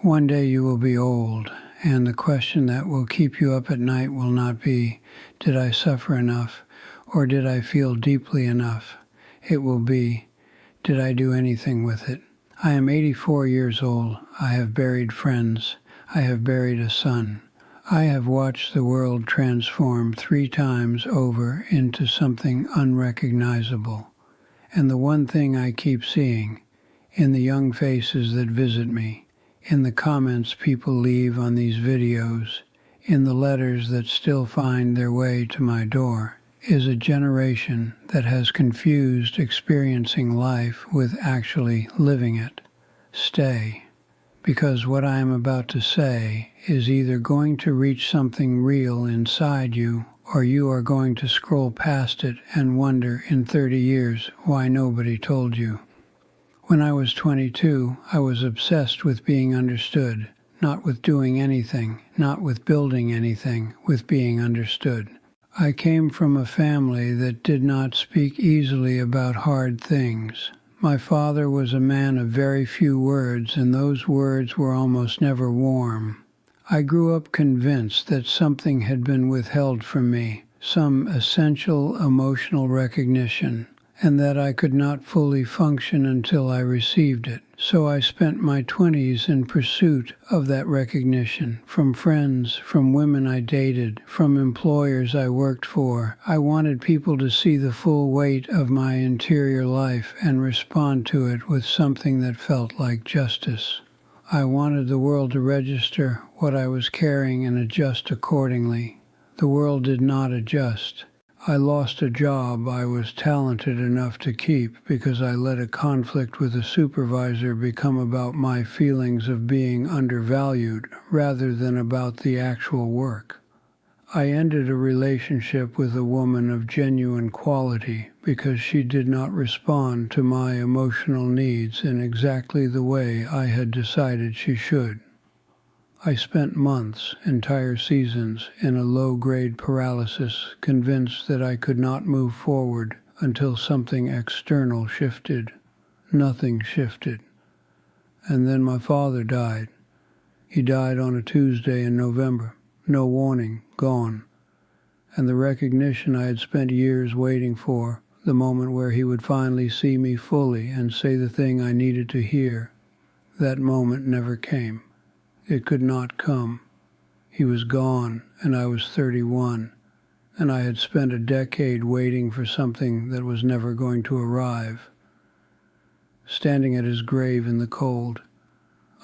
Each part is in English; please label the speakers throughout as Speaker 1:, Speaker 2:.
Speaker 1: One day you will be old, and the question that will keep you up at night will not be, did I suffer enough, or did I feel deeply enough? It will be, did I do anything with it? I am 84 years old. I have buried friends. I have buried a son. I have watched the world transform 3 times over into something unrecognizable. And the one thing I keep seeing, in the young faces that visit me, in the comments people leave on these videos, in the letters that still find their way to my door, is a generation that has confused experiencing life with actually living it. Stay, because what I am about to say is either going to reach something real inside you, or you are going to scroll past it and wonder in 30 years why nobody told you. When I was 22, I was obsessed with being understood, not with doing anything, not with building anything, with being understood. I came from a family that did not speak easily about hard things. My father was a man of very few words, and those words were almost never warm. I grew up convinced that something had been withheld from me, some essential emotional recognition, and that I could not fully function until I received it. So I spent my 20s in pursuit of that recognition, from friends, from women I dated, from employers I worked for. I wanted people to see the full weight of my interior life and respond to it with something that felt like justice. I wanted the world to register what I was carrying and adjust accordingly. The world did not adjust. I lost a job I was talented enough to keep because I let a conflict with a supervisor become about my feelings of being undervalued rather than about the actual work. I ended a relationship with a woman of genuine quality because she did not respond to my emotional needs in exactly the way I had decided she should. I spent months, entire seasons, in a low-grade paralysis, convinced that I could not move forward until something external shifted. Nothing shifted. And then my father died. He died on a Tuesday in November. No warning, gone. And the recognition I had spent years waiting for, the moment where he would finally see me fully and say the thing I needed to hear, that moment never came. It could not come. He was gone, and I was 31, and I had spent a decade waiting for something that was never going to arrive. Standing at his grave in the cold,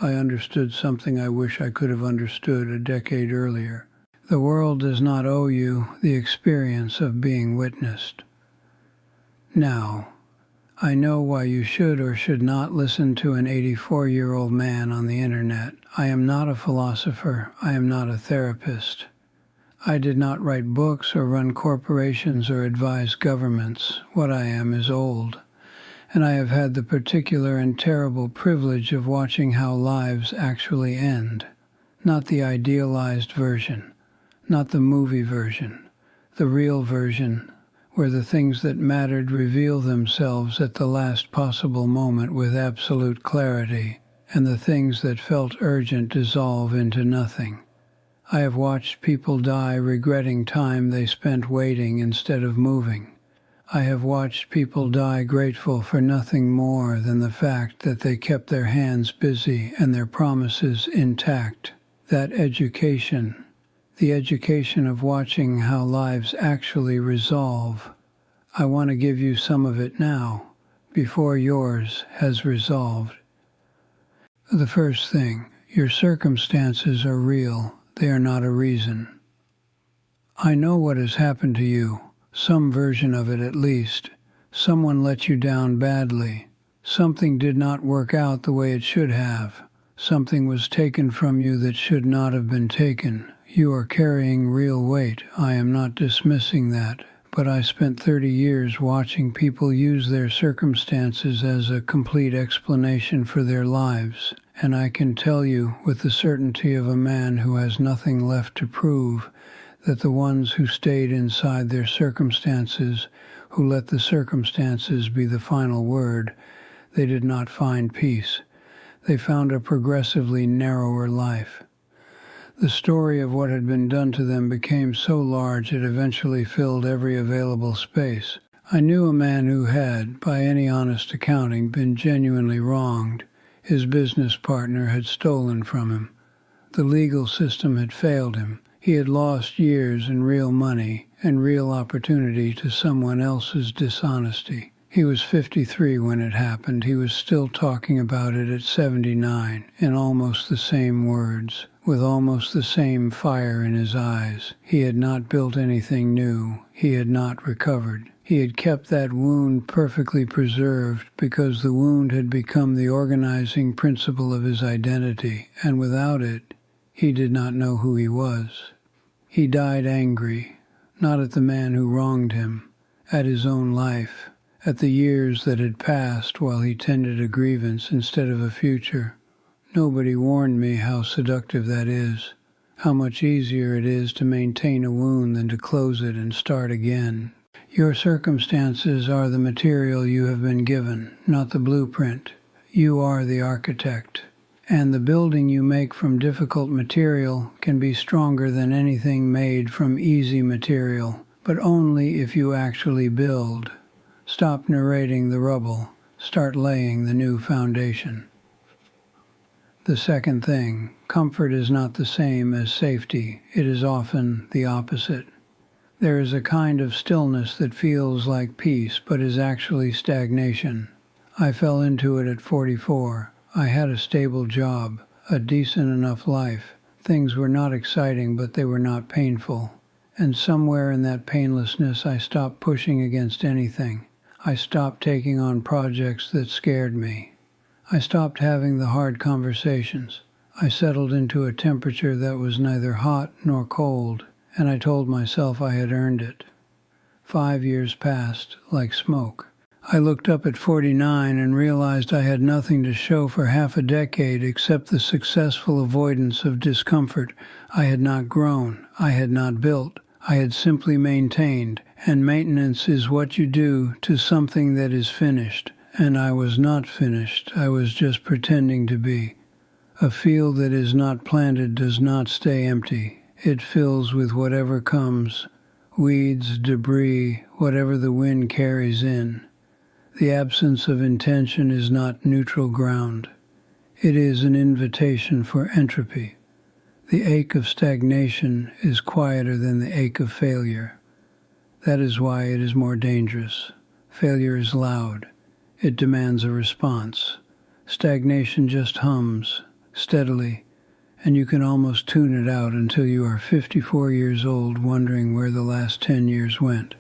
Speaker 1: I understood something I wish I could have understood a decade earlier. The world does not owe you the experience of being witnessed. Now, I know why you should or should not listen to an 84-year-old man on the internet. I am not a philosopher. I am not a therapist. I did not write books or run corporations or advise governments. What I am is old. And I have had the particular and terrible privilege of watching how lives actually end. Not the idealized version, not the movie version, the real version, where the things that mattered reveal themselves at the last possible moment with absolute clarity, and the things that felt urgent dissolve into nothing. I have watched people die regretting time they spent waiting instead of moving. I have watched people die grateful for nothing more than the fact that they kept their hands busy and their promises intact. That education, the education of watching how lives actually resolve, I want to give you some of it now, before yours has resolved. The first thing, your circumstances are real. They are not a reason. I know what has happened to you, some version of it at least. Someone let you down badly. Something did not work out the way it should have. Something was taken from you that should not have been taken. You are carrying real weight. I am not dismissing that. But I spent 30 years watching people use their circumstances as a complete explanation for their lives, and I can tell you with the certainty of a man who has nothing left to prove that the ones who stayed inside their circumstances, who let the circumstances be the final word, they did not find peace. They found a progressively narrower life. The story of what had been done to them became so large it eventually filled every available space. I knew a man who had, by any honest accounting, been genuinely wronged. His business partner had stolen from him. The legal system had failed him. He had lost years and real money and real opportunity to someone else's dishonesty. He was 53 when it happened. He was still talking about it at 79, in almost the same words, with almost the same fire in his eyes. He had not built anything new. He had not recovered. He had kept that wound perfectly preserved because the wound had become the organizing principle of his identity, and without it, he did not know who he was. He died angry, not at the man who wronged him, at his own life, at the years that had passed while he tended a grievance instead of a future. Nobody warned me how seductive that is, how much easier it is to maintain a wound than to close it and start again. Your circumstances are the material you have been given, not the blueprint. You are the architect. And the building you make from difficult material can be stronger than anything made from easy material, but only if you actually build. Stop narrating the rubble. Start laying the new foundation. The second thing, comfort is not the same as safety. It is often the opposite. There is a kind of stillness that feels like peace, but is actually stagnation. I fell into it at 44. I had a stable job, a decent enough life. Things were not exciting, but they were not painful. And somewhere in that painlessness, I stopped pushing against anything. I stopped taking on projects that scared me. I stopped having the hard conversations. I settled into a temperature that was neither hot nor cold, and I told myself I had earned it. 5 years passed like smoke. I looked up at 49 and realized I had nothing to show for half a decade except the successful avoidance of discomfort. I had not grown. I had not built. I had simply maintained, and maintenance is what you do to something that is finished. And I was not finished. I was just pretending to be. A field that is not planted does not stay empty. It fills with whatever comes, weeds, debris, whatever the wind carries in. The absence of intention is not neutral ground. It is an invitation for entropy. The ache of stagnation is quieter than the ache of failure. That is why it is more dangerous. Failure is loud. It demands a response. Stagnation just hums, steadily, and you can almost tune it out until you are 54 years old wondering where the last 10 years went.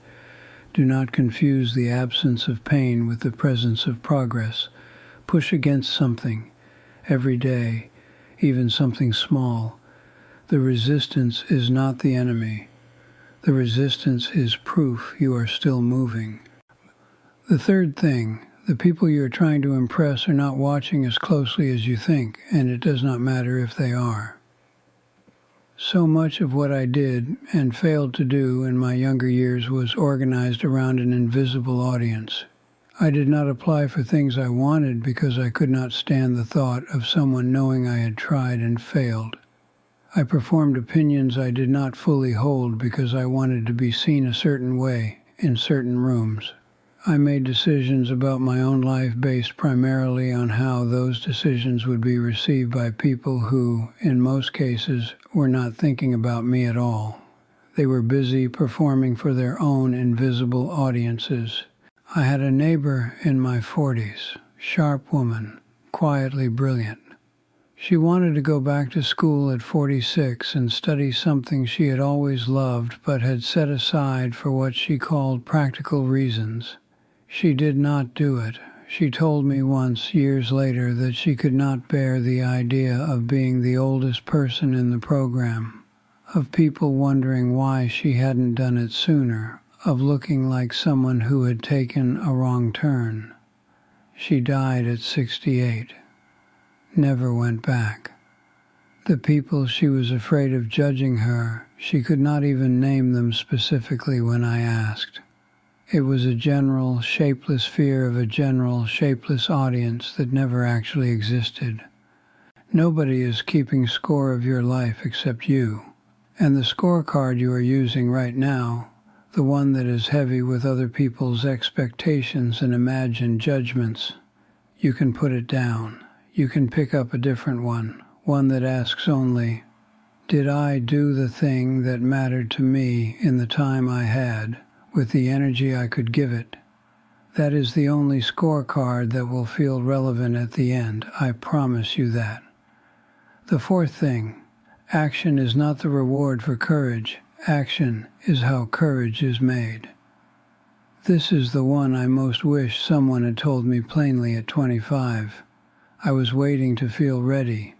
Speaker 1: Do not confuse the absence of pain with the presence of progress. Push against something, every day, even something small. The resistance is not the enemy. The resistance is proof you are still moving. The third thing, the people you are trying to impress are not watching as closely as you think, and it does not matter if they are. So much of what I did and failed to do in my younger years was organized around an invisible audience. I did not apply for things I wanted because I could not stand the thought of someone knowing I had tried and failed. I performed opinions I did not fully hold because I wanted to be seen a certain way in certain rooms. I made decisions about my own life based primarily on how those decisions would be received by people who, in most cases, were not thinking about me at all. They were busy performing for their own invisible audiences. I had a neighbor in my 40s, sharp woman, quietly brilliant. She wanted to go back to school at 46 and study something she had always loved but had set aside for what she called practical reasons. She did not do it. She told me once, years later, that she could not bear the idea of being the oldest person in the program, of people wondering why she hadn't done it sooner, of looking like someone who had taken a wrong turn. She died at 68. Never went back. The people she was afraid of judging her, she could not even name them specifically when I asked. It was a general, shapeless fear of a general, shapeless audience that never actually existed. Nobody is keeping score of your life except you. And the scorecard you are using right now, the one that is heavy with other people's expectations and imagined judgments, you can put it down. You can pick up a different one that asks only, did I do the thing that mattered to me in the time I had, with the energy I could give it? That is the only scorecard that will feel relevant at the end. I promise you that. The fourth thing, action is not the reward for courage. Action is how courage is made. This is the one I most wish someone had told me plainly at 25. I was waiting to feel ready.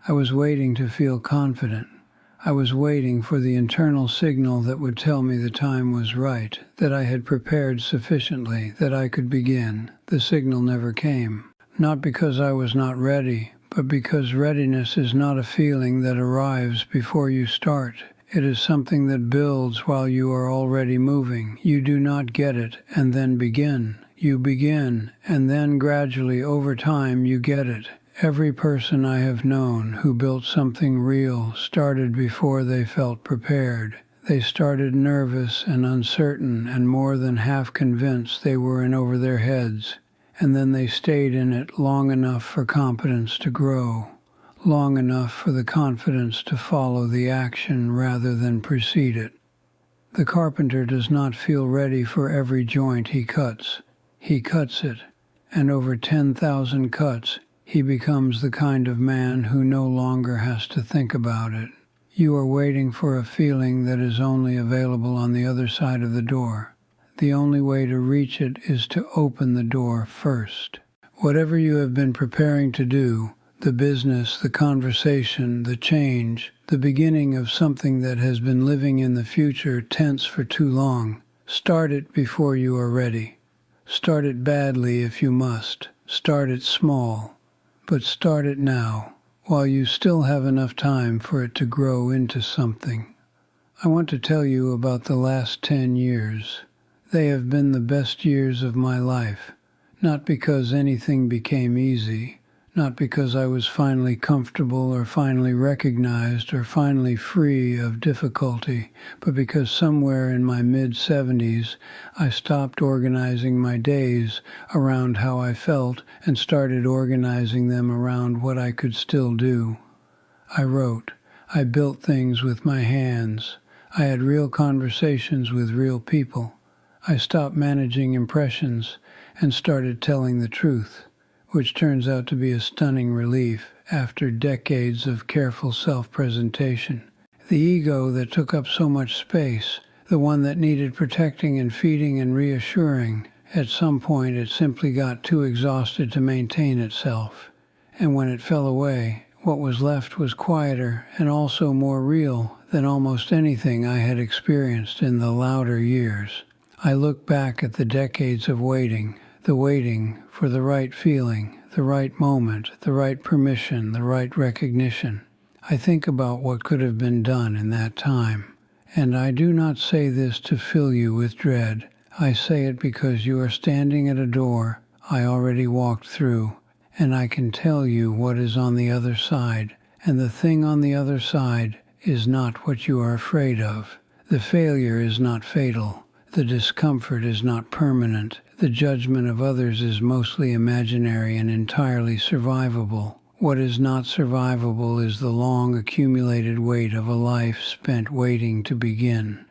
Speaker 1: I was waiting to feel confident. I was waiting for the internal signal that would tell me the time was right, that I had prepared sufficiently, that I could begin. The signal never came. Not because I was not ready, but because readiness is not a feeling that arrives before you start. It is something that builds while you are already moving. You do not get it and then begin. You begin, and then gradually over time you get it. Every person I have known who built something real started before they felt prepared. They started nervous and uncertain and more than half convinced they were in over their heads. And then they stayed in it long enough for competence to grow, long enough for the confidence to follow the action rather than precede it. The carpenter does not feel ready for every joint he cuts. He cuts it, and over 10,000 cuts, he becomes the kind of man who no longer has to think about it. You are waiting for a feeling that is only available on the other side of the door. The only way to reach it is to open the door first. Whatever you have been preparing to do, the business, the conversation, the change, the beginning of something that has been living in the future tense for too long, start it before you are ready. Start it badly if you must. Start it small. But start it now, while you still have enough time for it to grow into something. I want to tell you about the last 10 years. They have been the best years of my life, not because anything became easy, not because I was finally comfortable or finally recognized or finally free of difficulty, but because somewhere in my mid-70s I stopped organizing my days around how I felt and started organizing them around what I could still do. I wrote. I built things with my hands. I had real conversations with real people. I stopped managing impressions and started telling the truth, which turns out to be a stunning relief after decades of careful self-presentation. The ego that took up so much space, the one that needed protecting and feeding and reassuring, at some point it simply got too exhausted to maintain itself. And when it fell away, what was left was quieter and also more real than almost anything I had experienced in the louder years. I look back at the decades of waiting, the waiting for the right feeling, the right moment, the right permission, the right recognition. I think about what could have been done in that time. And I do not say this to fill you with dread. I say it because you are standing at a door I already walked through, and I can tell you what is on the other side. And the thing on the other side is not what you are afraid of. The failure is not fatal. The discomfort is not permanent. The judgment of others is mostly imaginary and entirely survivable. What is not survivable is the long accumulated weight of a life spent waiting to begin.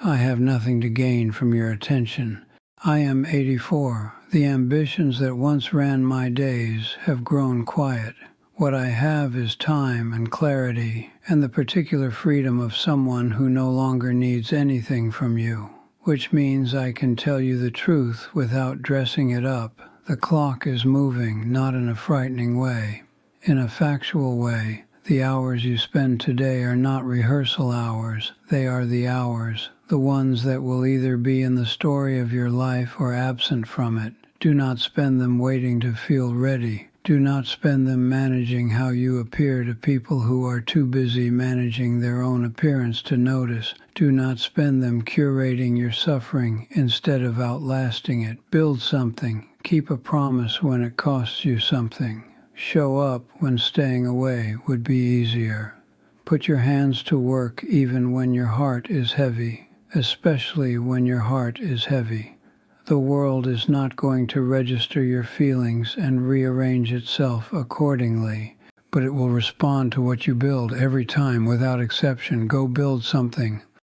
Speaker 1: I have nothing to gain from your attention. I am 84. The ambitions that once ran my days have grown quiet. What I have is time and clarity and the particular freedom of someone who no longer needs anything from you. Which means I can tell you the truth without dressing it up. The clock is moving, not in a frightening way. In a factual way, the hours you spend today are not rehearsal hours. They are the hours, the ones that will either be in the story of your life or absent from it. Do not spend them waiting to feel ready. Do not spend them managing how you appear to people who are too busy managing their own appearance to notice. Do not spend them curating your suffering instead of outlasting it. Build something. Keep a promise when it costs you something. Show up when staying away would be easier. Put your hands to work even when your heart is heavy, especially when your heart is heavy. The world is not going to register your feelings and rearrange itself accordingly, but it will respond to what you build every time without exception. Go build something